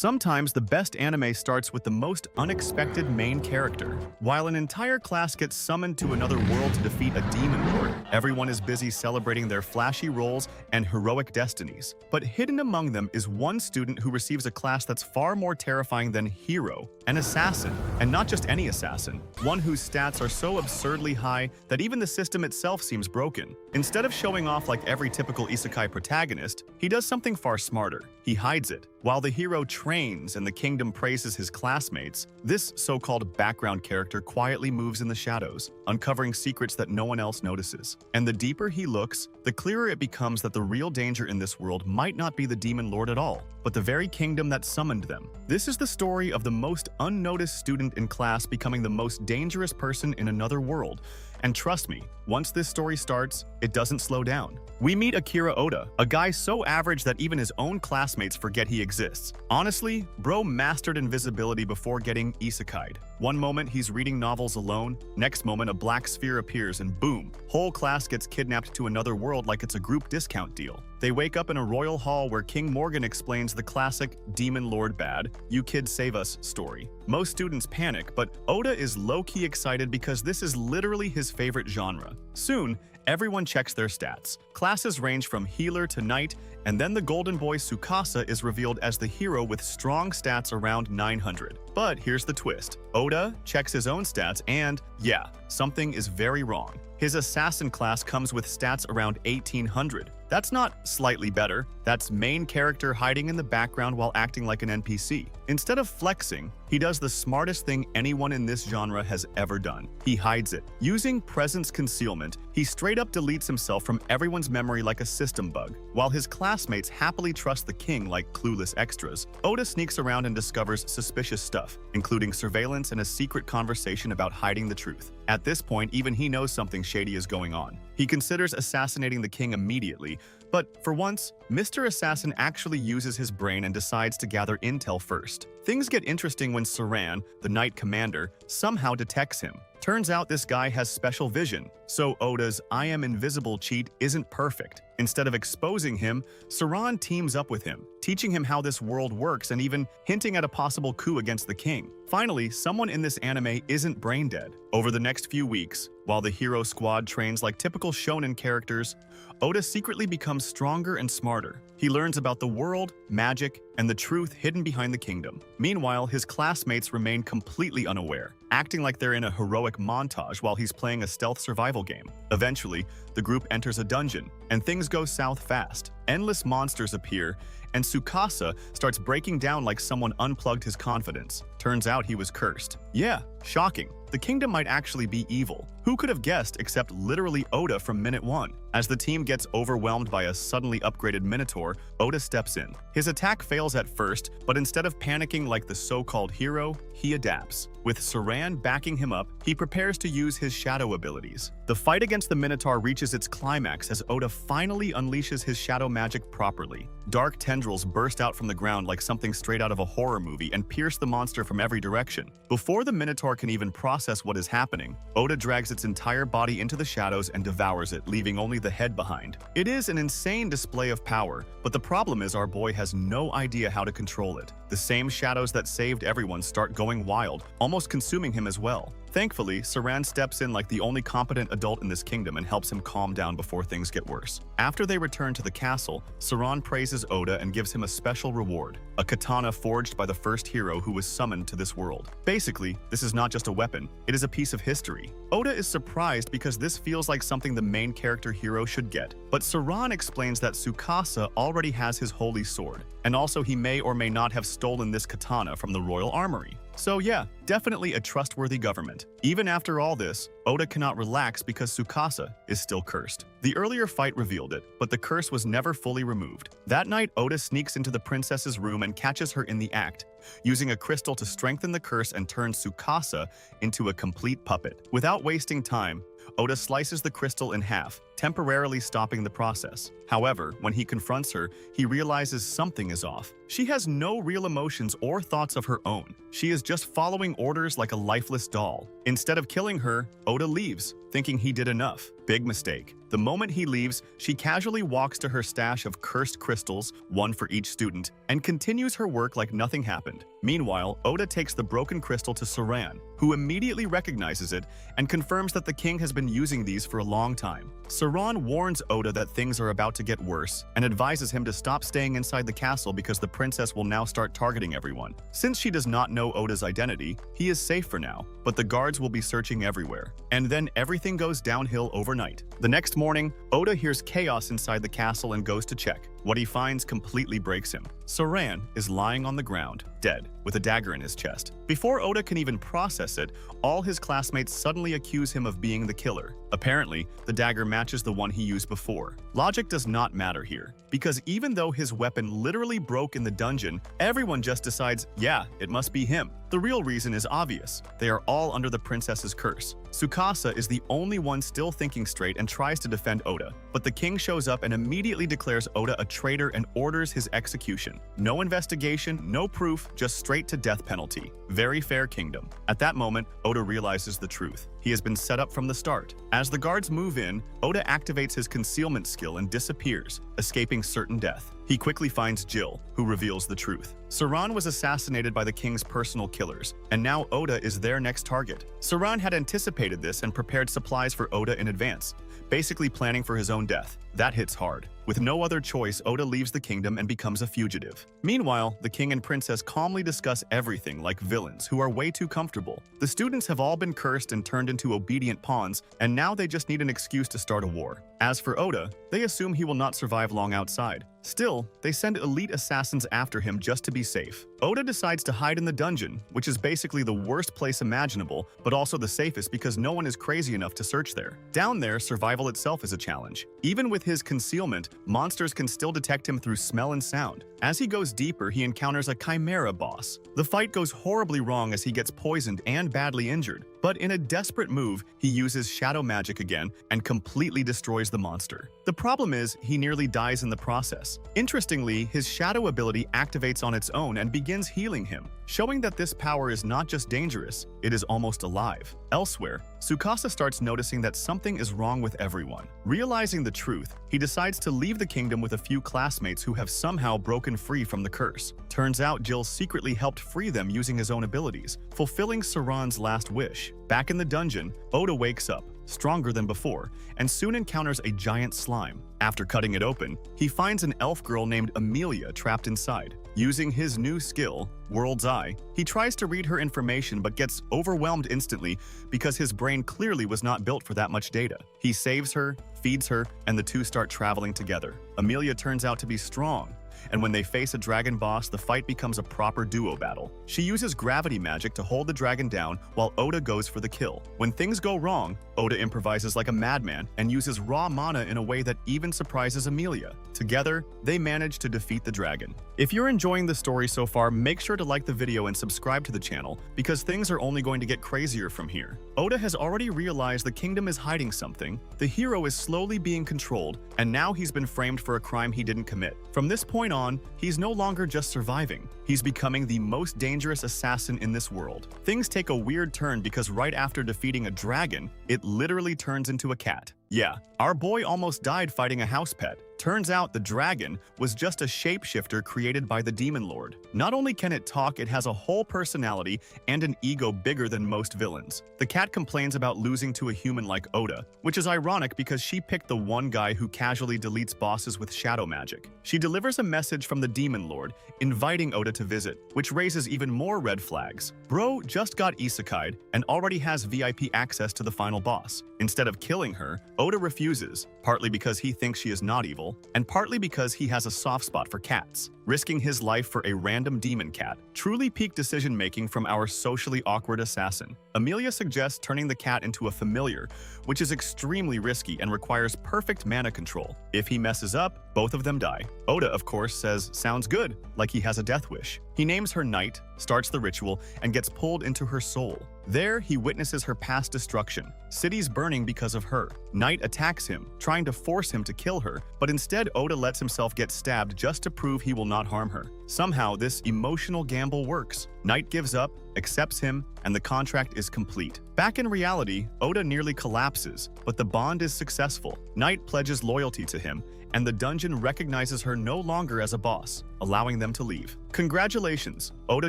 Sometimes the best anime starts with the most unexpected main character. While an entire class gets summoned to another world to defeat a demon lord, everyone is busy celebrating their flashy roles and heroic destinies. But hidden among them is one student who receives a class that's far more terrifying than hero, an assassin. And not just any assassin, one whose stats are so absurdly high that even the system itself seems broken. Instead of showing off like every typical isekai protagonist, he does something far smarter. He hides it. While the hero trains and the kingdom praises his classmates, this so-called background character quietly moves in the shadows, uncovering secrets that no one else notices. And the deeper he looks, the clearer it becomes that the real danger in this world might not be the demon lord at all, but the very kingdom that summoned them. This is the story of the most unnoticed student in class becoming the most dangerous person in another world. And trust me, once this story starts, it doesn't slow down. We meet Akira Oda, a guy so average that even his own classmates forget he exists. Honestly, bro mastered invisibility before getting isekai'd. One moment he's reading novels alone, next moment a black sphere appears and boom, whole class gets kidnapped to another world like it's a group discount deal. They wake up in a royal hall where King Morgan explains the classic demon lord bad, you kids save us story. Most students panic, but Oda is low-key excited because this is literally his favorite genre. Soon, everyone checks their stats. Classes range from healer to knight, and then the golden boy Tsukasa is revealed as the hero with strong stats around 900. But here's the twist. Oda checks his own stats and, yeah, something is very wrong. His assassin class comes with stats around 1800. That's not slightly better, that's main character hiding in the background while acting like an NPC. Instead of flexing, he does the smartest thing anyone in this genre has ever done. He hides it. Using presence concealment, he straight up deletes himself from everyone's memory like a system bug. While his classmates happily trust the king like clueless extras, Oda sneaks around and discovers suspicious stuff, including surveillance and a secret conversation about hiding the truth. At this point, even he knows something shady is going on. He considers assassinating the king immediately, but for once, Mr. Assassin actually uses his brain and decides to gather intel first. Things get interesting when Saran, the knight commander, somehow detects him. Turns out this guy has special vision, so Oda's I am invisible cheat isn't perfect. Instead of exposing him, Saran teams up with him, teaching him how this world works and even hinting at a possible coup against the king. Finally, someone in this anime isn't brain dead. Over the next few weeks, while the hero squad trains like typical shonen characters, Oda secretly becomes stronger and smarter. He learns about the world, magic, and the truth hidden behind the kingdom. Meanwhile, his classmates remain completely unaware, acting like they're in a heroic montage while he's playing a stealth survival game. Eventually, the group enters a dungeon, and things go south fast. Endless monsters appear, and Tsukasa starts breaking down like someone unplugged his confidence. Turns out he was cursed. Yeah, shocking. The kingdom might actually be evil. Who could have guessed except literally Oda from minute one? As the team gets overwhelmed by a suddenly upgraded Minotaur, Oda steps in. His attack fails at first, but instead of panicking like the so-called hero, he adapts. With Saran backing him up, he prepares to use his shadow abilities. The fight against the Minotaur reaches its climax as Oda finally unleashes his shadow magic properly. Dark tendrils burst out from the ground like something straight out of a horror movie and pierce the monster from every direction. Before the Minotaur can even process what is happening, Oda drags its entire body into the shadows and devours it, leaving only the head behind. It is an insane display of power, but the problem is our boy has no idea how to control it. The same shadows that saved everyone start going wild, almost consuming him as well. Thankfully, Saran steps in like the only competent adult in this kingdom and helps him calm down before things get worse. After they return to the castle, Saran praises Oda and gives him a special reward, a katana forged by the first hero who was summoned to this world. Basically, this is not just a weapon, it is a piece of history. Oda is surprised because this feels like something the main character hero should get. But Saran explains that Tsukasa already has his holy sword, and also he may or may not have stolen this katana from the royal armory. So yeah, definitely a trustworthy government. Even after all this, Oda cannot relax because Tsukasa is still cursed. The earlier fight revealed it, but the curse was never fully removed. That night, Oda sneaks into the princess's room and catches her in the act, using a crystal to strengthen the curse and turn Tsukasa into a complete puppet. Without wasting time, Oda slices the crystal in half, temporarily stopping the process. However, when he confronts her, he realizes something is off. She has no real emotions or thoughts of her own. She is just following orders like a lifeless doll. Instead of killing her, Oda leaves, thinking he did enough. Big mistake. The moment he leaves, she casually walks to her stash of cursed crystals, one for each student, and continues her work like nothing happened. Meanwhile, Oda takes the broken crystal to Saran, who immediately recognizes it and confirms that the king has been using these for a long time. Saran warns Oda that things are about to get worse and advises him to stop staying inside the castle because the princess will now start targeting everyone. Since she does not know Oda's identity, he is safe for now, but the guards will be searching everywhere. And then everything goes downhill overnight. The next morning, Oda hears chaos inside the castle and goes to check. What he finds completely breaks him. Saran is lying on the ground, dead, with a dagger in his chest. Before Oda can even process it, all his classmates suddenly accuse him of being the killer. Apparently, the dagger matches the one he used before. Logic does not matter here, because even though his weapon literally broke in the dungeon, everyone just decides, yeah, it must be him. The real reason is obvious. They are all under the princess's curse. Tsukasa is the only one still thinking straight and tries to defend Oda, but the king shows up and immediately declares Oda a traitor and orders his execution. No investigation, no proof, just straight to death penalty. Very fair kingdom. At that moment, Oda realizes the truth. He has been set up from the start. As the guards move in, Oda activates his concealment skill and disappears, escaping certain death. He quickly finds Jill, who reveals the truth. Saran was assassinated by the king's personal killers, and now Oda is their next target. Saran had anticipated this and prepared supplies for Oda in advance, basically planning for his own death. That hits hard. With no other choice, Oda leaves the kingdom and becomes a fugitive. Meanwhile, the king and princess calmly discuss everything like villains who are way too comfortable. The students have all been cursed and turned into obedient pawns, and now they just need an excuse to start a war. As for Oda, they assume he will not survive long outside. Still, they send elite assassins after him just to be safe. Oda decides to hide in the dungeon, which is basically the worst place imaginable, but also the safest because no one is crazy enough to search there. Down there, survival itself is a challenge. Even with his concealment, monsters can still detect him through smell and sound. As he goes deeper, he encounters a chimera boss. The fight goes horribly wrong as he gets poisoned and badly injured. But in a desperate move, he uses shadow magic again and completely destroys the monster. The problem is, he nearly dies in the process. Interestingly, his shadow ability activates on its own and begins healing him, showing that this power is not just dangerous, it is almost alive. Elsewhere, Tsukasa starts noticing that something is wrong with everyone. Realizing the truth, he decides to leave the kingdom with a few classmates who have somehow broken free from the curse. Turns out Jill secretly helped free them using his own abilities, fulfilling Saran's last wish. Back in the dungeon, Oda wakes up, stronger than before, and soon encounters a giant slime. After cutting it open, he finds an elf girl named Amelia trapped inside. Using his new skill, World's Eye, he tries to read her information but gets overwhelmed instantly because his brain clearly was not built for that much data. He saves her, feeds her, and the two start traveling together. Amelia turns out to be strong, and when they face a dragon boss, the fight becomes a proper duo battle. She uses gravity magic to hold the dragon down while Oda goes for the kill. When things go wrong, Oda improvises like a madman and uses raw mana in a way that even surprises Amelia. Together, they manage to defeat the dragon. If you're enjoying the story so far, make sure to like the video and subscribe to the channel because things are only going to get crazier from here. Oda has already realized the kingdom is hiding something, the hero is slowly being controlled, and now he's been framed for a crime he didn't commit. From this point on, he's no longer just surviving. He's becoming the most dangerous assassin in this world. Things take a weird turn because right after defeating a dragon, it literally turns into a cat. Yeah, our boy almost died fighting a house pet. Turns out the dragon was just a shapeshifter created by the Demon Lord. Not only can it talk, it has a whole personality and an ego bigger than most villains. The cat complains about losing to a human like Oda, which is ironic because she picked the one guy who casually deletes bosses with shadow magic. She delivers a message from the Demon Lord, inviting Oda to visit, which raises even more red flags. Bro just got isekai'd and already has VIP access to the final boss. Instead of killing her, Oda refuses, partly because he thinks she is not evil, and partly because he has a soft spot for cats. Risking his life for a random demon cat. Truly peak decision-making from our socially awkward assassin. Amelia suggests turning the cat into a familiar, which is extremely risky and requires perfect mana control. If he messes up, Both of them die. Oda, of course, says, "Sounds good," like he has a death wish. He names her Night, starts the ritual, and gets pulled into her soul. There, he witnesses her past destruction, cities burning because of her. Night attacks him, trying to force him to kill her, but instead Oda lets himself get stabbed just to prove he will not harm her. Somehow, this emotional gamble works. Night gives up, accepts him, and the contract is complete. Back in reality, Oda nearly collapses, but the bond is successful. Night pledges loyalty to him, and the dungeon recognizes her no longer as a boss, allowing them to leave. Congratulations, Oda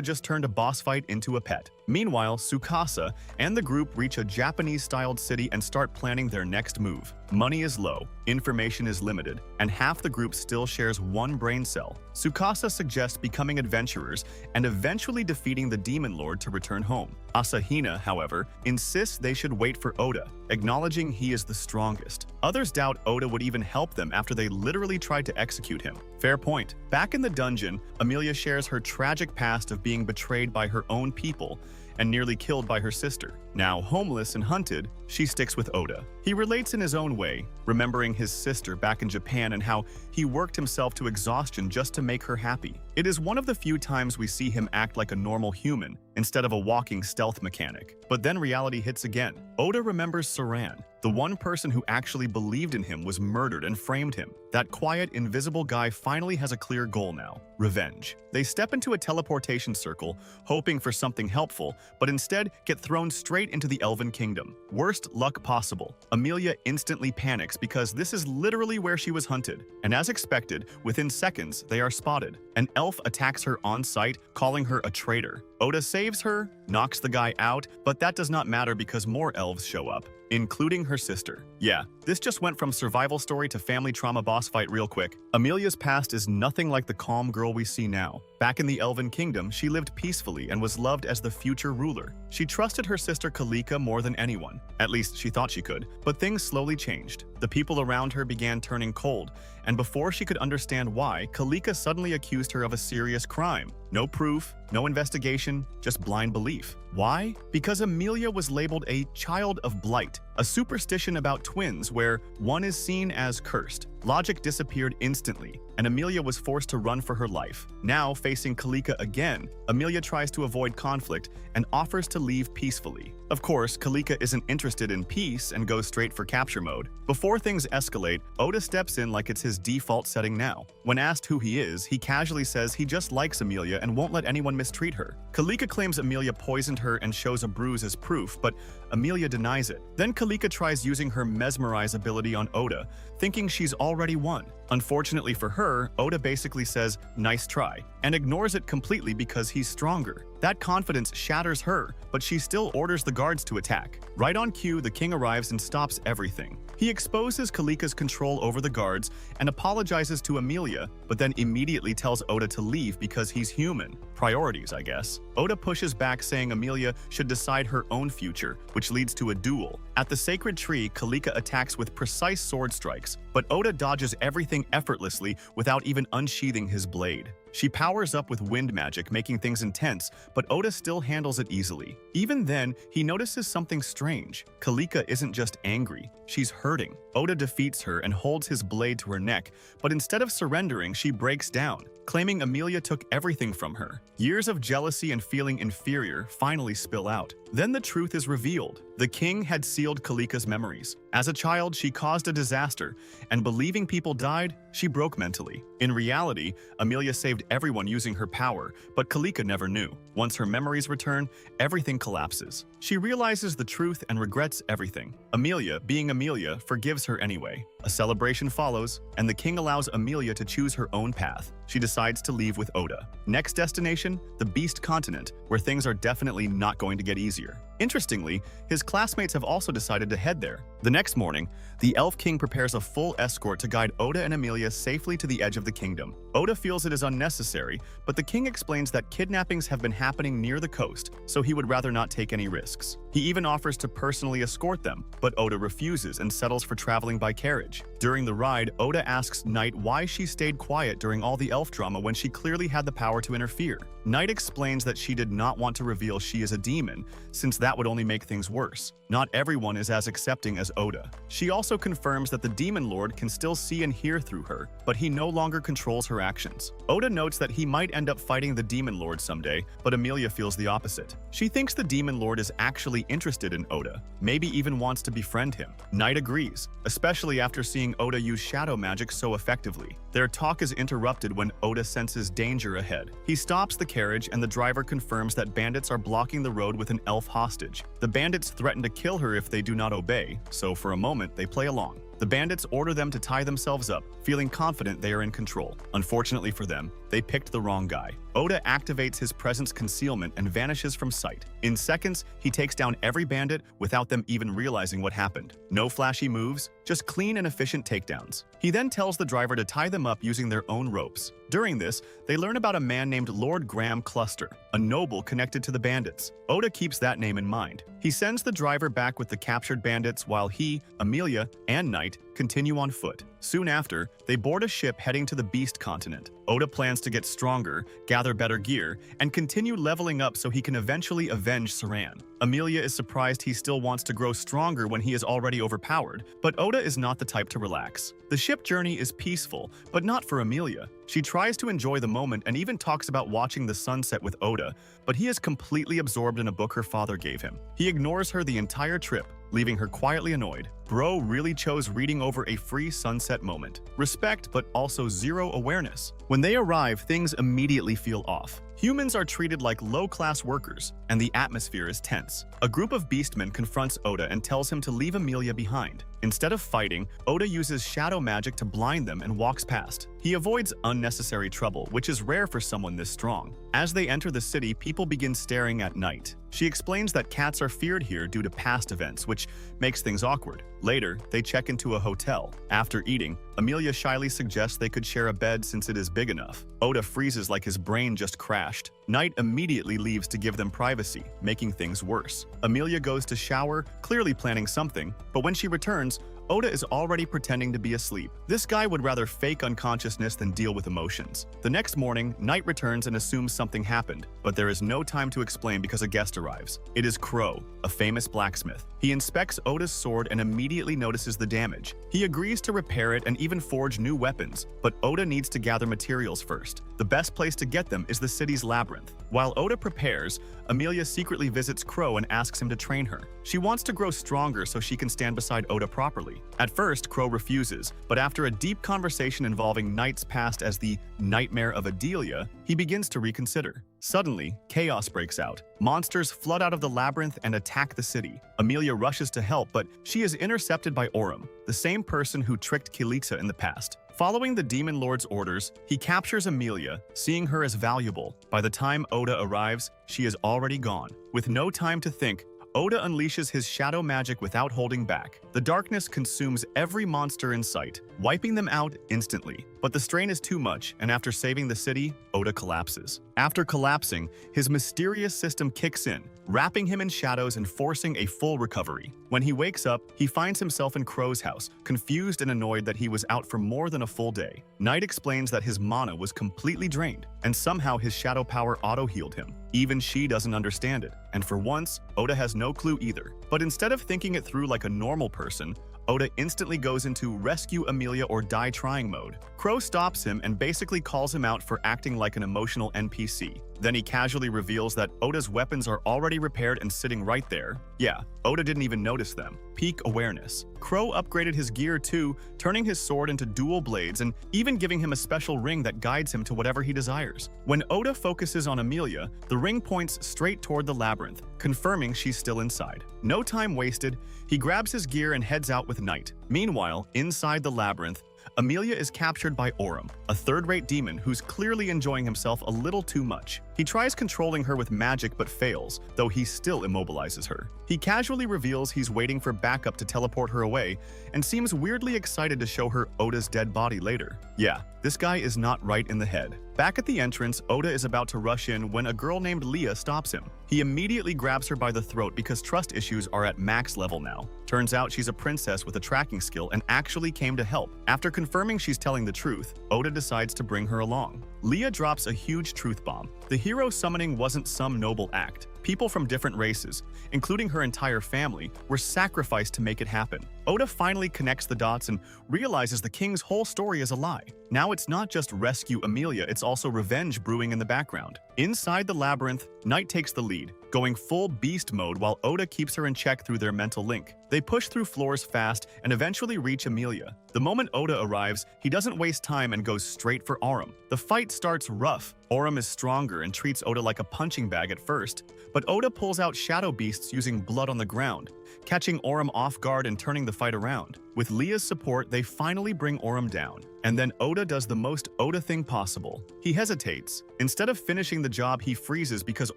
just turned a boss fight into a pet. Meanwhile, Tsukasa and the group reach a Japanese-styled city and start planning their next move. Money is low, information is limited, and half the group still shares one brain cell. Tsukasa suggests becoming adventurers and eventually defeating the Demon Lord to return home. Asahina, however, insists they should wait for Oda, acknowledging he is the strongest. Others doubt Oda would even help them after they literally tried to execute him. Fair point. Back in the dungeon, Amelia shares her tragic past of being betrayed by her own people and nearly killed by her sister. Now homeless and hunted, she sticks with Oda. He relates in his own way, remembering his sister back in Japan and how he worked himself to exhaustion just to make her happy. It is one of the few times we see him act like a normal human instead of a walking stealth mechanic. But then reality hits again. Oda remembers Saran. The one person who actually believed in him was murdered and framed him. That quiet, invisible guy finally has a clear goal now: revenge. They step into a teleportation circle, hoping for something helpful, but instead get thrown straight into the Elven Kingdom. Worst luck possible. Amelia instantly panics because this is literally where she was hunted. And as expected, within seconds, they are spotted. An elf attacks her on sight, calling her a traitor. Oda saves her, knocks the guy out, but that does not matter because more elves show up, including her sister. Yeah, this just went from survival story to family trauma boss fight real quick. Amelia's past is nothing like the calm girl we see now. Back in the Elven Kingdom, she lived peacefully and was loved as the future ruler. She trusted her sister Kalika more than anyone. At least she thought she could. But things slowly changed. The people around her began turning cold, and before she could understand why, Kalika suddenly accused her of a serious crime. No proof, no investigation, just blind belief. Why? Because Amelia was labeled a child of blight, a superstition about twins where one is seen as cursed. Logic disappeared instantly, and Amelia was forced to run for her life. Now, facing Kalika again, Amelia tries to avoid conflict and offers to leave peacefully. Of course, Kalika isn't interested in peace and goes straight for capture mode. Before things escalate, Oda steps in like it's his default setting now. When asked who he is, he casually says he just likes Amelia and won't let anyone mistreat her. Kalika claims Amelia poisoned her and shows a bruise as proof, but Amelia denies it. Then Kalika tries using her mesmerize ability on Oda, thinking she's already won. Unfortunately for her, Oda basically says, "Nice try," and ignores it completely because he's stronger. That confidence shatters her, but she still orders the guards to attack. Right on cue, the king arrives and stops everything. He exposes Kalika's control over the guards and apologizes to Amelia, but then immediately tells Oda to leave because he's human. Priorities, I guess. Oda pushes back, saying Amelia should decide her own future, which leads to a duel. At the sacred tree, Kalika attacks with precise sword strikes, but Oda dodges everything effortlessly without even unsheathing his blade. She powers up with wind magic, making things intense, but Oda still handles it easily. Even then, he notices something strange. Kalika isn't just angry, she's hurting. Oda defeats her and holds his blade to her neck, but instead of surrendering, she breaks down, claiming Amelia took everything from her. Years of jealousy and feeling inferior finally spill out. Then the truth is revealed. The king had sealed Kalika's memories. As a child, she caused a disaster, and believing people died, she broke mentally. In reality, Amelia saved everyone using her power, but Kalika never knew. Once her memories return, everything collapses. She realizes the truth and regrets everything. Amelia, being Amelia, forgives her anyway. A celebration follows, and the king allows Amelia to choose her own path. She decides to leave with Oda. Next destination, the Beast Continent, where things are definitely not going to get easier. Interestingly, his classmates have also decided to head there. The next morning, the Elf King prepares a full escort to guide Oda and Amelia safely to the edge of the kingdom. Oda feels it is unnecessary, but the king explains that kidnappings have been happening near the coast, so he would rather not take any risks. He even offers to personally escort them, but Oda refuses and settles for traveling by carriage. During the ride, Oda asks Knight why she stayed quiet during all the elf drama when she clearly had the power to interfere. Knight explains that she did not want to reveal she is a demon, since that would only make things worse. Not everyone is as accepting as Oda. She also confirms that the Demon Lord can still see and hear through her, but he no longer controls her actions. Oda notes that he might end up fighting the Demon Lord someday, but Emilia feels the opposite. She thinks the Demon Lord is actually interested in Oda, maybe even wants to befriend him. Knight agrees, especially after seeing Oda use shadow magic so effectively. Their talk is interrupted when Oda senses danger ahead. He stops the carriage and the driver confirms that bandits are blocking the road with an elf hostage. The bandits threaten to kill her if they do not obey, so for a moment they play along. The bandits order them to tie themselves up, feeling confident they are in control. Unfortunately for them, they picked the wrong guy. Oda activates his presence concealment and vanishes from sight. In seconds, he takes down every bandit without them even realizing what happened. No flashy moves, just clean and efficient takedowns. He then tells the driver to tie them up using their own ropes. During this, they learn about a man named Lord Graham Cluster, a noble connected to the bandits. Oda keeps that name in mind. He sends the driver back with the captured bandits while he, Emilia, and Knight continue on foot. Soon after, they board a ship heading to the Beast Continent. Oda plans to get stronger, gather better gear, and continue leveling up so he can eventually avenge Saran. Emilia is surprised he still wants to grow stronger when he is already overpowered, but Oda is not the type to relax. The ship journey is peaceful, but not for Emilia. She tries to enjoy the moment and even talks about watching the sunset with Oda, but he is completely absorbed in a book her father gave him. He ignores her the entire trip, leaving her quietly annoyed. Bro really chose reading over a free sunset moment. Respect, but also zero awareness. When they arrive, things immediately feel off. Humans are treated like low-class workers, and the atmosphere is tense. A group of beastmen confronts Oda and tells him to leave Emilia behind. Instead of fighting, Oda uses shadow magic to blind them and walks past. He avoids unnecessary trouble, which is rare for someone this strong. As they enter the city, people begin staring at Knight. She explains that cats are feared here due to past events, which makes things awkward. Later, they check into a hotel. After eating, Emilia shyly suggests they could share a bed since it is big enough. Oda freezes like his brain just crashed. Knight immediately leaves to give them privacy, making things worse. Emilia goes to shower, clearly planning something, but when she returns, Oda is already pretending to be asleep. This guy would rather fake unconsciousness than deal with emotions. The next morning, Knight returns and assumes something happened, but there is no time to explain because a guest arrives. It is Crow, a famous blacksmith. He inspects Oda's sword and immediately notices the damage. He agrees to repair it and even forge new weapons, but Oda needs to gather materials first. The best place to get them is the city's labyrinth. While Oda prepares, Emilia secretly visits Crow and asks him to train her. She wants to grow stronger so she can stand beside Oda properly. At first, Crow refuses, but after a deep conversation involving Knight's past as the Nightmare of Adelia, he begins to reconsider. Suddenly, chaos breaks out. Monsters flood out of the labyrinth and attack the city. Emilia rushes to help, but she is intercepted by Orum, the same person who tricked Kilitsa in the past. Following the Demon Lord's orders, he captures Emilia, seeing her as valuable. By the time Oda arrives, she is already gone. With no time to think, Oda unleashes his shadow magic without holding back. The darkness consumes every monster in sight, wiping them out instantly. But the strain is too much, and after saving the city, Oda collapses. After collapsing, his mysterious system kicks in, wrapping him in shadows and forcing a full recovery. When he wakes up, he finds himself in Crow's house, confused and annoyed that he was out for more than a full day. Knight explains that his mana was completely drained, and somehow his shadow power auto-healed him. Even she doesn't understand it, and for once, Oda has no clue either. But instead of thinking it through like a normal person, Oda instantly goes into rescue Emilia or die trying mode. Crow stops him and basically calls him out for acting like an emotional NPC. Then he casually reveals that Oda's weapons are already repaired and sitting right there. Yeah, Oda didn't even notice them. Peak awareness. Crow upgraded his gear too, turning his sword into dual blades and even giving him a special ring that guides him to whatever he desires. When Oda focuses on Emilia, the ring points straight toward the labyrinth, confirming she's still inside. No time wasted, he grabs his gear and heads out with Knight. Meanwhile, inside the labyrinth, Emilia is captured by Orum, a third-rate demon who's clearly enjoying himself a little too much. He tries controlling her with magic but fails, though he still immobilizes her. He casually reveals he's waiting for backup to teleport her away and seems weirdly excited to show her Oda's dead body later. Yeah, this guy is not right in the head. Back at the entrance, Oda is about to rush in when a girl named Leah stops him. He immediately grabs her by the throat because trust issues are at max level now. Turns out she's a princess with a tracking skill and actually came to help. After confirming she's telling the truth, Oda decides to bring her along. Leah drops a huge truth bomb. The hero summoning wasn't some noble act. People from different races, including her entire family, were sacrificed to make it happen. Oda finally connects the dots and realizes the king's whole story is a lie. Now it's not just rescue Emilia, it's also revenge brewing in the background. Inside the labyrinth, Knight takes the lead, going full beast mode while Oda keeps her in check through their mental link. They push through floors fast and eventually reach Emilia. The moment Oda arrives, he doesn't waste time and goes straight for Aurum. The fight starts rough. Aurum is stronger and treats Oda like a punching bag at first, but Oda pulls out shadow beasts using blood on the ground, catching Aurum off guard and turning the fight around. With Leah's support, they finally bring Aurum down. And then Oda does the most Oda thing possible. He hesitates. Instead of finishing the job, he freezes because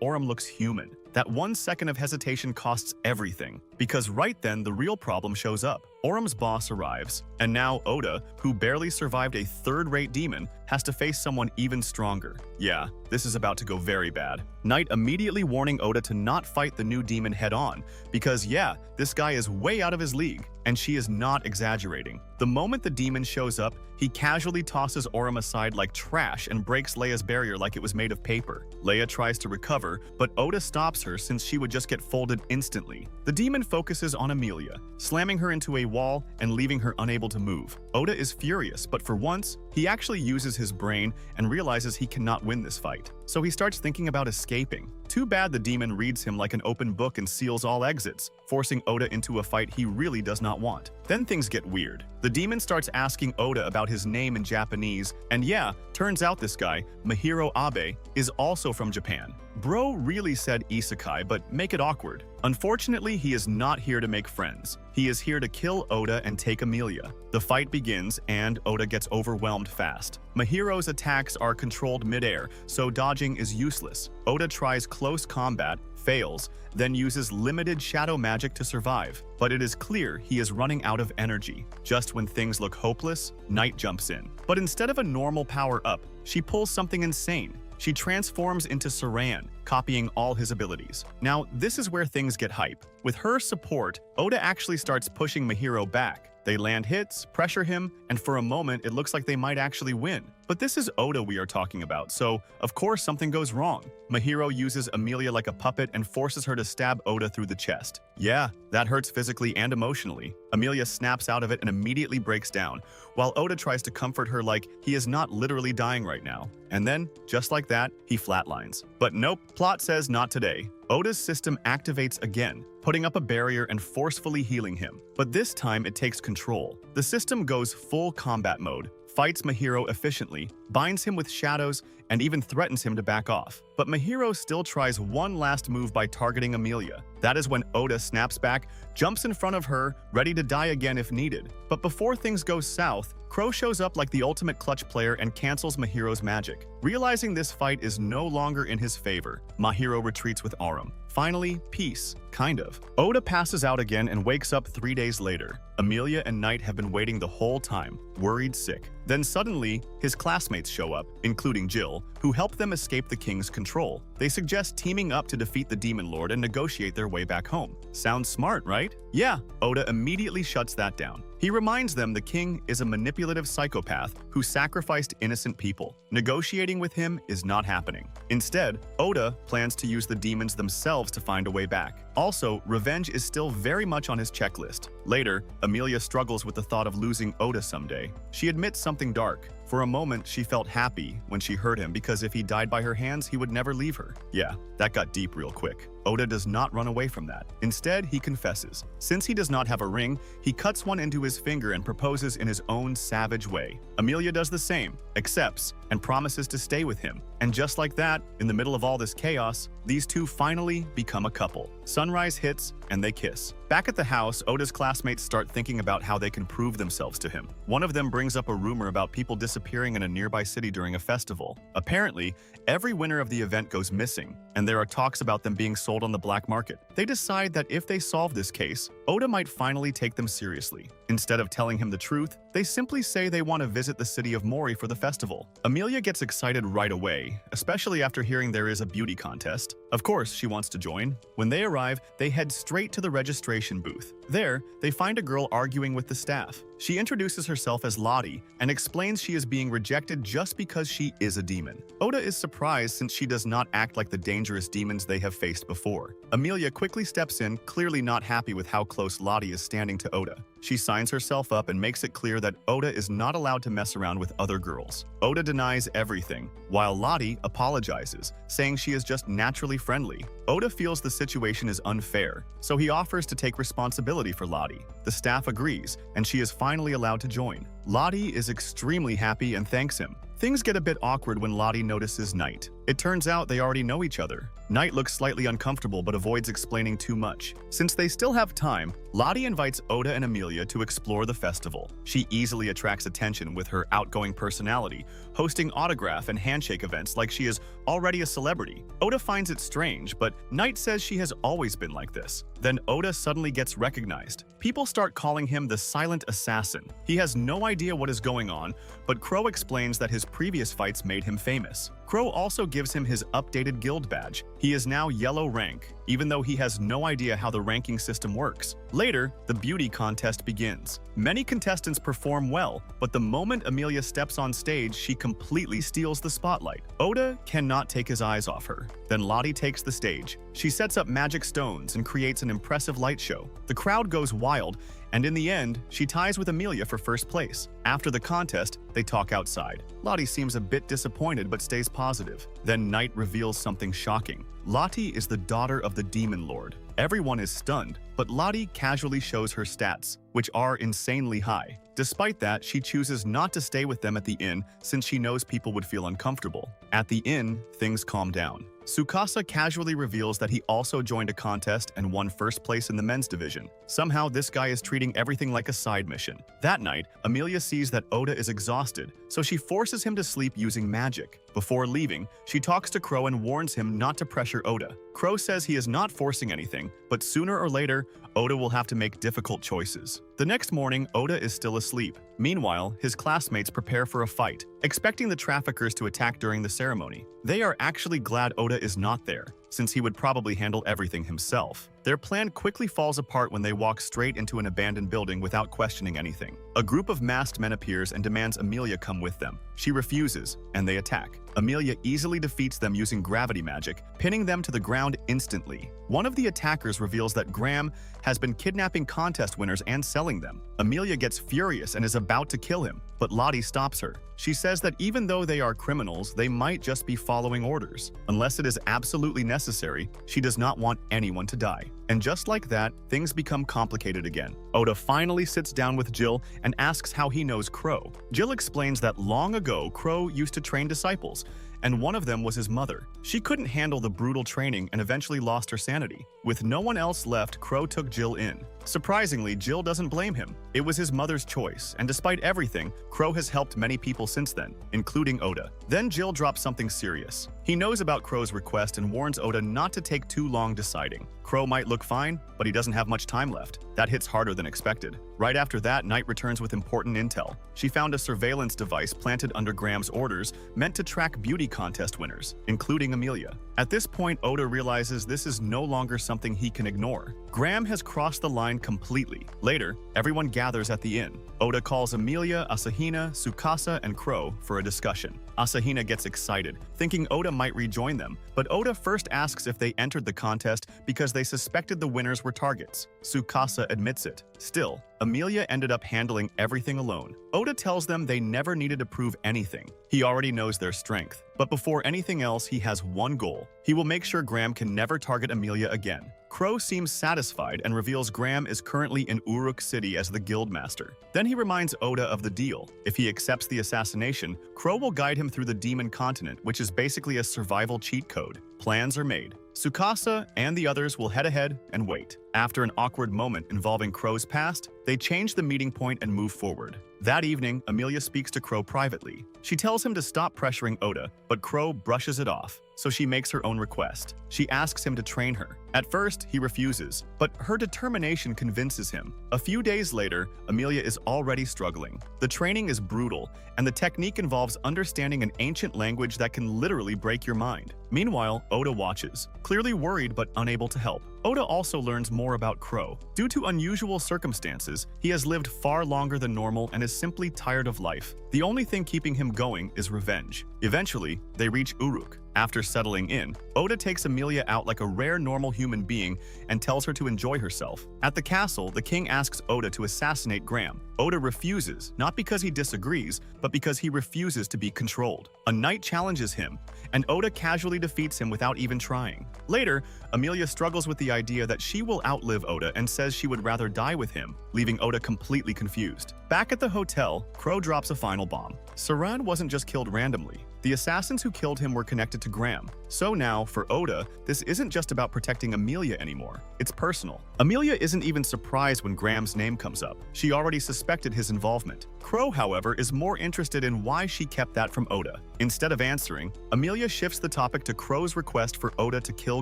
Aurum looks human. That 1 second of hesitation costs everything, because right then the real problem shows up. Aurum's boss arrives, and now Oda, who barely survived a third-rate demon, has to face someone even stronger. Yeah, this is about to go very bad. Knight immediately warning Oda to not fight the new demon head-on, because yeah, this guy is way out of his league, and she is not exaggerating. The moment the demon shows up, he casually tosses Aurum aside like trash and breaks Leia's barrier like it was made of paper. Leia tries to recover, but Oda stops her since she would just get folded instantly. The demon focuses on Emilia, slamming her into a wall and leaving her unable to move. Oda is furious, but for once, he actually uses his brain and realizes he cannot win this fight. So he starts thinking about escaping. Too bad the demon reads him like an open book and seals all exits, forcing Oda into a fight he really does not want. Then things get weird. The demon starts asking Oda about his name in Japanese, and yeah, turns out this guy, Mahiro Abe, is also from Japan. Bro really said isekai, but make it awkward. Unfortunately, he is not here to make friends. He is here to kill Oda and take Emilia. The fight begins, and Oda gets overwhelmed fast. Mahiro's attacks are controlled midair, so dodging is useless. Oda tries close combat, fails, then uses limited shadow magic to survive. But it is clear he is running out of energy. Just when things look hopeless, Knight jumps in. But instead of a normal power-up, she pulls something insane. She transforms into Saran, copying all his abilities. Now, this is where things get hype. With her support, Oda actually starts pushing Mahiro back. They land hits, pressure him, and for a moment, it looks like they might actually win. But this is Oda we are talking about, so of course something goes wrong. Mahiro uses Emilia like a puppet and forces her to stab Oda through the chest. Yeah, that hurts physically and emotionally. Emilia snaps out of it and immediately breaks down, while Oda tries to comfort her like he is not literally dying right now. And then, just like that, he flatlines. But nope, plot says not today. Oda's system activates again, putting up a barrier and forcefully healing him. But this time it takes control. The system goes full combat mode, fights Mahiro efficiently, binds him with shadows, and even threatens him to back off. But Mahiro still tries one last move by targeting Emilia. That is when Oda snaps back, jumps in front of her, ready to die again if needed. But before things go south, Crow shows up like the ultimate clutch player and cancels Mahiro's magic. Realizing this fight is no longer in his favor, Mahiro retreats with Aurum. Finally, peace. Kind of. Oda passes out again and wakes up 3 days later. Emilia and Knight have been waiting the whole time, worried sick. Then suddenly, his classmates show up, including Jill, who help them escape the king's control. They suggest teaming up to defeat the Demon Lord and negotiate their way back home. Sounds smart, right? Yeah, Oda immediately shuts that down. He reminds them the king is a manipulative psychopath who sacrificed innocent people. Negotiating with him is not happening. Instead, Oda plans to use the demons themselves to find a way back. Also, revenge is still very much on his checklist. Later, Emilia struggles with the thought of losing Oda someday. She admits something dark. For a moment, she felt happy when she heard him because if he died by her hands, he would never leave her. Yeah, that got deep real quick. Oda does not run away from that. Instead, he confesses. Since he does not have a ring, he cuts one into his finger and proposes in his own savage way. Emilia does the same, accepts, and promises to stay with him. And just like that, in the middle of all this chaos, these two finally become a couple. Sunrise hits, and they kiss. Back at the house, Oda's classmates start thinking about how they can prove themselves to him. One of them brings up a rumor about people disappearing in a nearby city during a festival. Apparently, every winner of the event goes missing, and there are talks about them being sold on the black market. They decide that if they solve this case, Oda might finally take them seriously. Instead of telling him the truth, they simply say they want to visit the city of Mori for the festival. Emilia gets excited right away, especially after hearing there is a beauty contest. Of course, she wants to join. When they arrive, they head straight to the registration booth. There, they find a girl arguing with the staff. She introduces herself as Lottie and explains she is being rejected just because she is a demon. Oda is surprised since she does not act like the dangerous demons they have faced before. Amelia quickly steps in, clearly not happy with how close Lottie is standing to Oda. She signs herself up and makes it clear that Oda is not allowed to mess around with other girls. Oda denies everything, while Lottie apologizes, saying she is just naturally friendly. Oda feels the situation is unfair, so he offers to take responsibility for Lottie. The staff agrees, and she is finally allowed to join. Lottie is extremely happy and thanks him. Things get a bit awkward when Lottie notices Knight. It turns out they already know each other. Knight looks slightly uncomfortable but avoids explaining too much. Since they still have time, Lottie invites Oda and Amelia to explore the festival. She easily attracts attention with her outgoing personality, hosting autograph and handshake events like she is already a celebrity. Oda finds it strange, but Knight says she has always been like this. Then Oda suddenly gets recognized. People start calling him the Silent Assassin. He has no idea what is going on, but Crow explains that his previous fights made him famous. Crow also gives him his updated guild badge. He is now yellow rank, even though he has no idea how the ranking system works. Later, the beauty contest begins. Many contestants perform well, but the moment Amelia steps on stage, she completely steals the spotlight. Oda cannot take his eyes off her. Then Lottie takes the stage. She sets up magic stones and creates an impressive light show. The crowd goes wild, and in the end, she ties with Amelia for first place. After the contest, they talk outside. Lottie seems a bit disappointed but stays positive. Then Knight reveals something shocking. Lottie is the daughter of the Demon Lord. Everyone is stunned, but Lottie casually shows her stats, which are insanely high. Despite that, she chooses not to stay with them at the inn since she knows people would feel uncomfortable. At the inn, things calm down. Tsukasa casually reveals that he also joined a contest and won first place in the men's division. Somehow, this guy is treating everything like a side mission. That night, Amelia sees that Oda is exhausted, so she forces him to sleep using magic. Before leaving, she talks to Crow and warns him not to pressure Oda. Crow says he is not forcing anything, but sooner or later, Oda will have to make difficult choices. The next morning, Oda is still asleep. Meanwhile, his classmates prepare for a fight, expecting the traffickers to attack during the ceremony. They are actually glad Oda is not there, since he would probably handle everything himself. Their plan quickly falls apart when they walk straight into an abandoned building without questioning anything. A group of masked men appears and demands Amelia come with them. She refuses, and they attack. Amelia easily defeats them using gravity magic, pinning them to the ground instantly. One of the attackers reveals that Graham has been kidnapping contest winners and selling them. Amelia gets furious and is about to kill him, but Lottie stops her. She says that even though they are criminals, they might just be following orders. Unless it is absolutely necessary, she does not want anyone to die. And just like that, things become complicated again. Oda finally sits down with Jill and asks how he knows Crow. Jill explains that long ago, Crow used to train disciples, and one of them was his mother. She couldn't handle the brutal training and eventually lost her sanity. With no one else left, Crow took Jill in. Surprisingly, Jill doesn't blame him. It was his mother's choice, and despite everything, Crow has helped many people since then, including Oda. Then Jill drops something serious. He knows about Crow's request and warns Oda not to take too long deciding. Crow might look fine, but he doesn't have much time left. That hits harder than expected. Right after that, Knight returns with important intel. She found a surveillance device planted under Graham's orders meant to track beauty contest winners, including Amelia. At this point, Oda realizes this is no longer something he can ignore. Graham has crossed the line completely. Later, everyone gathers at the inn. Oda calls Amelia, Asahina, Tsukasa, and Crow for a discussion. Asahina gets excited, thinking Oda might rejoin them, but Oda first asks if they entered the contest because they suspected the winners were targets. Tsukasa admits it. Still, Amelia ended up handling everything alone. Oda tells them they never needed to prove anything. He already knows their strength. But before anything else, he has one goal. He will make sure Graham can never target Amelia again. Crow seems satisfied and reveals Graham is currently in Uruk City as the guild master. Then he reminds Oda of the deal. If he accepts the assassination, Crow will guide him through the demon continent, which is basically a survival cheat code. Plans are made. Tsukasa and the others will head ahead and wait. After an awkward moment involving Crow's past, they change the meeting point and move forward. That evening, Amelia speaks to Crow privately. She tells him to stop pressuring Oda, but Crow brushes it off. so she makes her own request. She asks him to train her. At first, he refuses, but her determination convinces him. A few days later, Amelia is already struggling. The training is brutal, and the technique involves understanding an ancient language that can literally break your mind. Meanwhile, Oda watches, clearly worried but unable to help. Oda also learns more about Crow. Due to unusual circumstances, he has lived far longer than normal and is simply tired of life. The only thing keeping him going is revenge. Eventually, they reach Uruk. After settling in, Oda takes Amelia out like a rare normal human being and tells her to enjoy herself. At the castle, the king asks Oda to assassinate Graham. Oda refuses, not because he disagrees, but because he refuses to be controlled. A knight challenges him, and Oda casually defeats him without even trying. Later, Amelia struggles with the idea that she will outlive Oda and says she would rather die with him, leaving Oda completely confused. Back at the hotel, Crow drops a final bomb. Saran wasn't just killed randomly. The assassins who killed him were connected to Graham. So now, for Oda, this isn't just about protecting Amelia anymore. It's personal. Amelia isn't even surprised when Graham's name comes up. She already suspected his involvement. Crow, however, is more interested in why she kept that from Oda. Instead of answering, Amelia shifts the topic to Crow's request for Oda to kill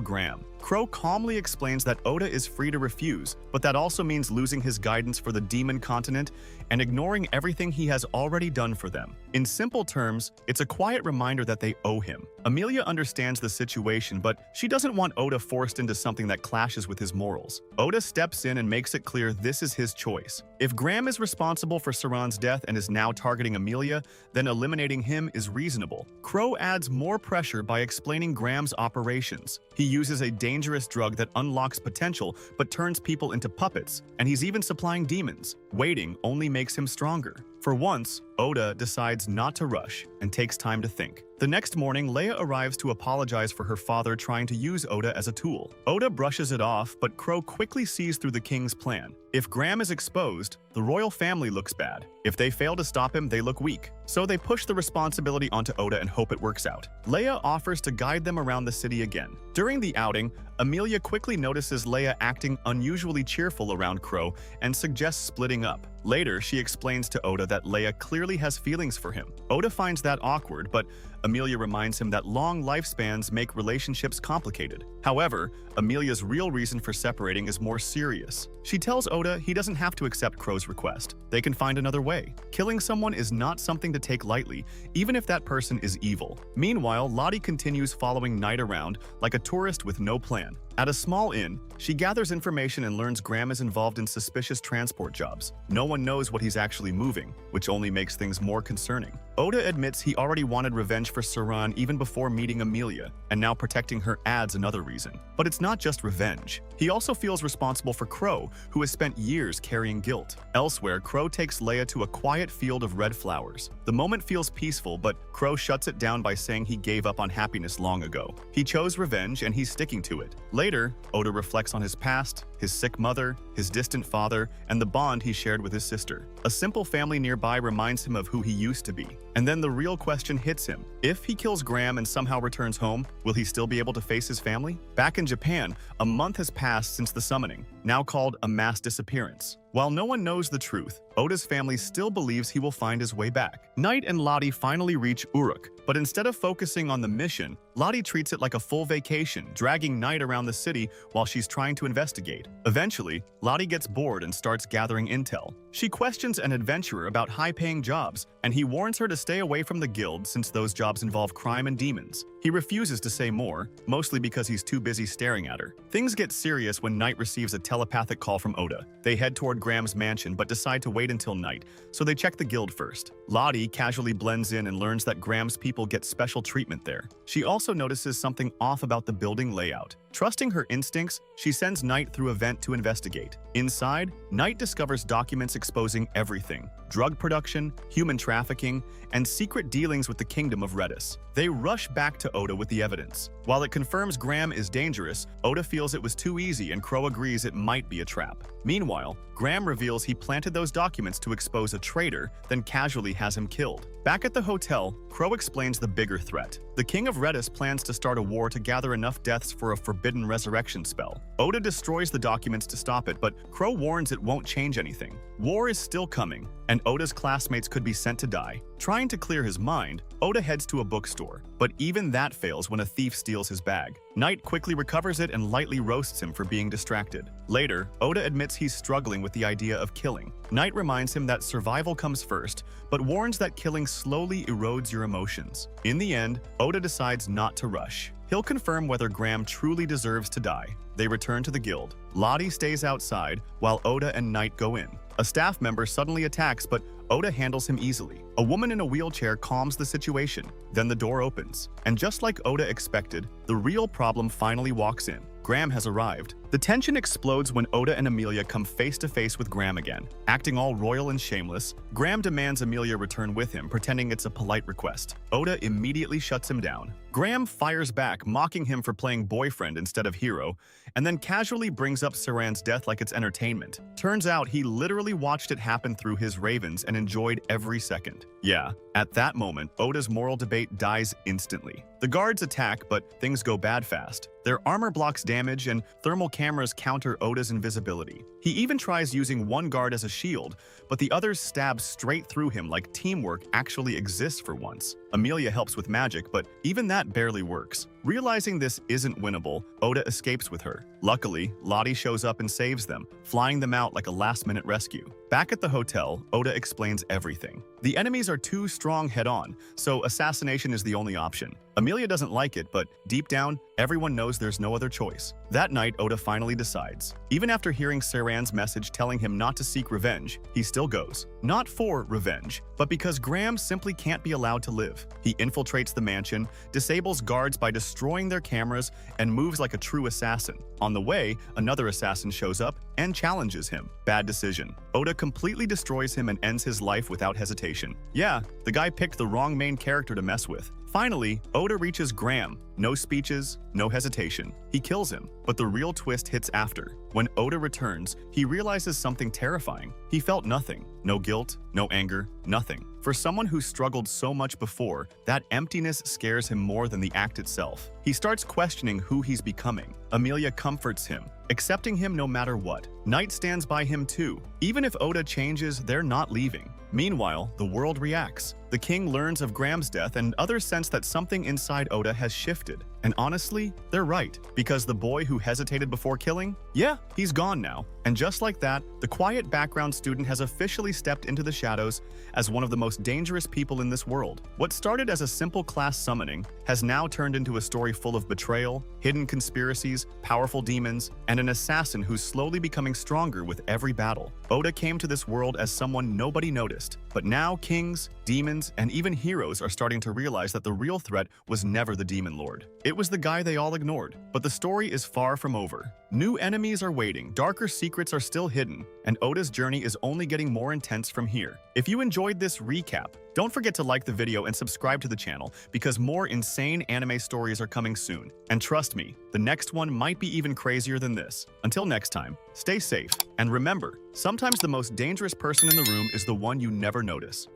Graham. Crow calmly explains that Oda is free to refuse, but that also means losing his guidance for the demon continent and ignoring everything he has already done for them. In simple terms, it's a quiet reminder that they owe him. Amelia understands the situation, but she doesn't want Oda forced into something that clashes with his morals. Oda steps in and makes it clear this is his choice. If Graham is responsible for Saran's death and is now targeting Amelia, then eliminating him is reasonable. Crow adds more pressure by explaining Graham's operations. He uses a dangerous drug that unlocks potential but turns people into puppets, and he's even supplying demons. Waiting only makes him stronger. For once, Oda decides not to rush and takes time to think. The next morning, Leia arrives to apologize for her father trying to use Oda as a tool. Oda brushes it off, but Crow quickly sees through the king's plan. If Graham is exposed, the royal family looks bad. If they fail to stop him, they look weak. So they push the responsibility onto Oda and hope it works out. Leia offers to guide them around the city again. During the outing, Amelia quickly notices Leia acting unusually cheerful around Crow and suggests splitting up. Later, she explains to Oda that Leia clearly has feelings for him. Oda finds that awkward, but Amelia reminds him that long lifespans make relationships complicated. However, Amelia's real reason for separating is more serious. She tells Oda he doesn't have to accept Crow's request. They can find another way. Killing someone is not something to take lightly, even if that person is evil. Meanwhile, Lottie continues following Knight around like a tourist with no plan. At a small inn, she gathers information and learns Graham is involved in suspicious transport jobs. No one knows what he's actually moving, which only makes things more concerning. Oda admits he already wanted revenge for Saran even before meeting Amelia, and now protecting her adds another reason. But it's not just revenge. He also feels responsible for Crow, who has spent years carrying guilt. Elsewhere, Crow takes Leia to a quiet field of red flowers. The moment feels peaceful, but Crow shuts it down by saying he gave up on happiness long ago. He chose revenge and he's sticking to it. Later, Oda reflects on his past, his sick mother, his distant father, and the bond he shared with his sister. A simple family nearby reminds him of who he used to be. And then the real question hits him. If he kills Graham and somehow returns home, will he still be able to face his family? Back in Japan, a month has passed since the summoning, now called a mass disappearance. While no one knows the truth, Oda's family still believes he will find his way back. Knight and Lottie finally reach Uruk, but instead of focusing on the mission, Lottie treats it like a full vacation, dragging Knight around the city while she's trying to investigate. Eventually, Lottie gets bored and starts gathering intel. She questions an adventurer about high-paying jobs, and he warns her to stay away from the guild since those jobs involve crime and demons. He refuses to say more, mostly because he's too busy staring at her. Things get serious when Knight receives a telepathic call from Oda. They head toward Graham's mansion but decide to wait until night, so they check the guild first. Lottie casually blends in and learns that Graham's people get special treatment there. She also notices something off about the building layout. Trusting her instincts, she sends Knight through a vent to investigate. Inside, Knight discovers documents exposing everything: drug production, human trafficking, and secret dealings with the Kingdom of Redis. They rush back to Oda with the evidence. While it confirms Graham is dangerous, Oda feels it was too easy and Crow agrees it might be a trap. Meanwhile, Graham reveals he planted those documents to expose a traitor, then casually has him killed. Back at the hotel, Crow explains the bigger threat. The King of Redis plans to start a war to gather enough deaths for a forbidden resurrection spell. Oda destroys the documents to stop it, but Crow warns it won't change anything. War is still coming, and and Oda's classmates could be sent to die. Trying to clear his mind, Oda heads to a bookstore, but even that fails when a thief steals his bag. Knight quickly recovers it and lightly roasts him for being distracted. Later, Oda admits he's struggling with the idea of killing. Knight reminds him that survival comes first, but warns that killing slowly erodes your emotions. In the end, Oda decides not to rush. He'll confirm whether Graham truly deserves to die. They return to the guild. Lottie stays outside while Oda and Knight go in. A staff member suddenly attacks, but Oda handles him easily. A woman in a wheelchair calms the situation. Then the door opens. And just like Oda expected, the real problem finally walks in. Graham has arrived. The tension explodes when Oda and Amelia come face to face with Graham again. Acting all royal and shameless, Graham demands Amelia return with him, pretending it's a polite request. Oda immediately shuts him down. Graham fires back, mocking him for playing boyfriend instead of hero, and then casually brings up Saran's death like it's entertainment. Turns out he literally watched it happen through his ravens and enjoyed every second. Yeah, at that moment, Oda's moral debate dies instantly. The guards attack, but things go bad fast. Their armor blocks damage and thermal cameras counter Oda's invisibility. He even tries using one guard as a shield, but the others stab straight through him like teamwork actually exists for once. Amelia helps with magic, but even that barely works. Realizing this isn't winnable, Oda escapes with her. Luckily, Lottie shows up and saves them, flying them out like a last-minute rescue. Back at the hotel, Oda explains everything. The enemies are too strong head-on, so assassination is the only option. Amelia doesn't like it, but deep down, everyone knows there's no other choice. That night, Oda finally decides. Even after hearing Saran's message telling him not to seek revenge, he still goes. Not for revenge, but because Graham simply can't be allowed to live. He infiltrates the mansion, disables guards by destroying their cameras, and moves like a true assassin. On the way, another assassin shows up and challenges him. Bad decision. Oda completely destroys him and ends his life without hesitation. Yeah, the guy picked the wrong main character to mess with. Finally, Oda reaches Graham. No speeches, no hesitation. He kills him, but the real twist hits after. When Oda returns, he realizes something terrifying. He felt nothing. No guilt, no anger, nothing. For someone who struggled so much before, that emptiness scares him more than the act itself. He starts questioning who he's becoming. Amelia comforts him, accepting him no matter what. Knight stands by him too. Even if Oda changes, they're not leaving. Meanwhile, the world reacts. The king learns of Graham's death, and others sense that something inside Oda has shifted. And honestly, they're right, because the boy who hesitated before killing, yeah, he's gone now. And just like that, the quiet background student has officially stepped into the shadows as one of the most dangerous people in this world. What started as a simple class summoning has now turned into a story full of betrayal, hidden conspiracies, powerful demons, and an assassin who's slowly becoming stronger with every battle. Oda came to this world as someone nobody noticed, but now kings, demons, and even heroes are starting to realize that the real threat was never the demon lord. It was the guy they all ignored. But the story is far from over. New enemies are waiting, darker secrets are still hidden, and Oda's journey is only getting more intense from here. If you enjoyed this recap, don't forget to like the video and subscribe to the channel because more insane anime stories are coming soon. And trust me, the next one might be even crazier than this. Until next time, stay safe, and remember, sometimes the most dangerous person in the room is the one you never notice.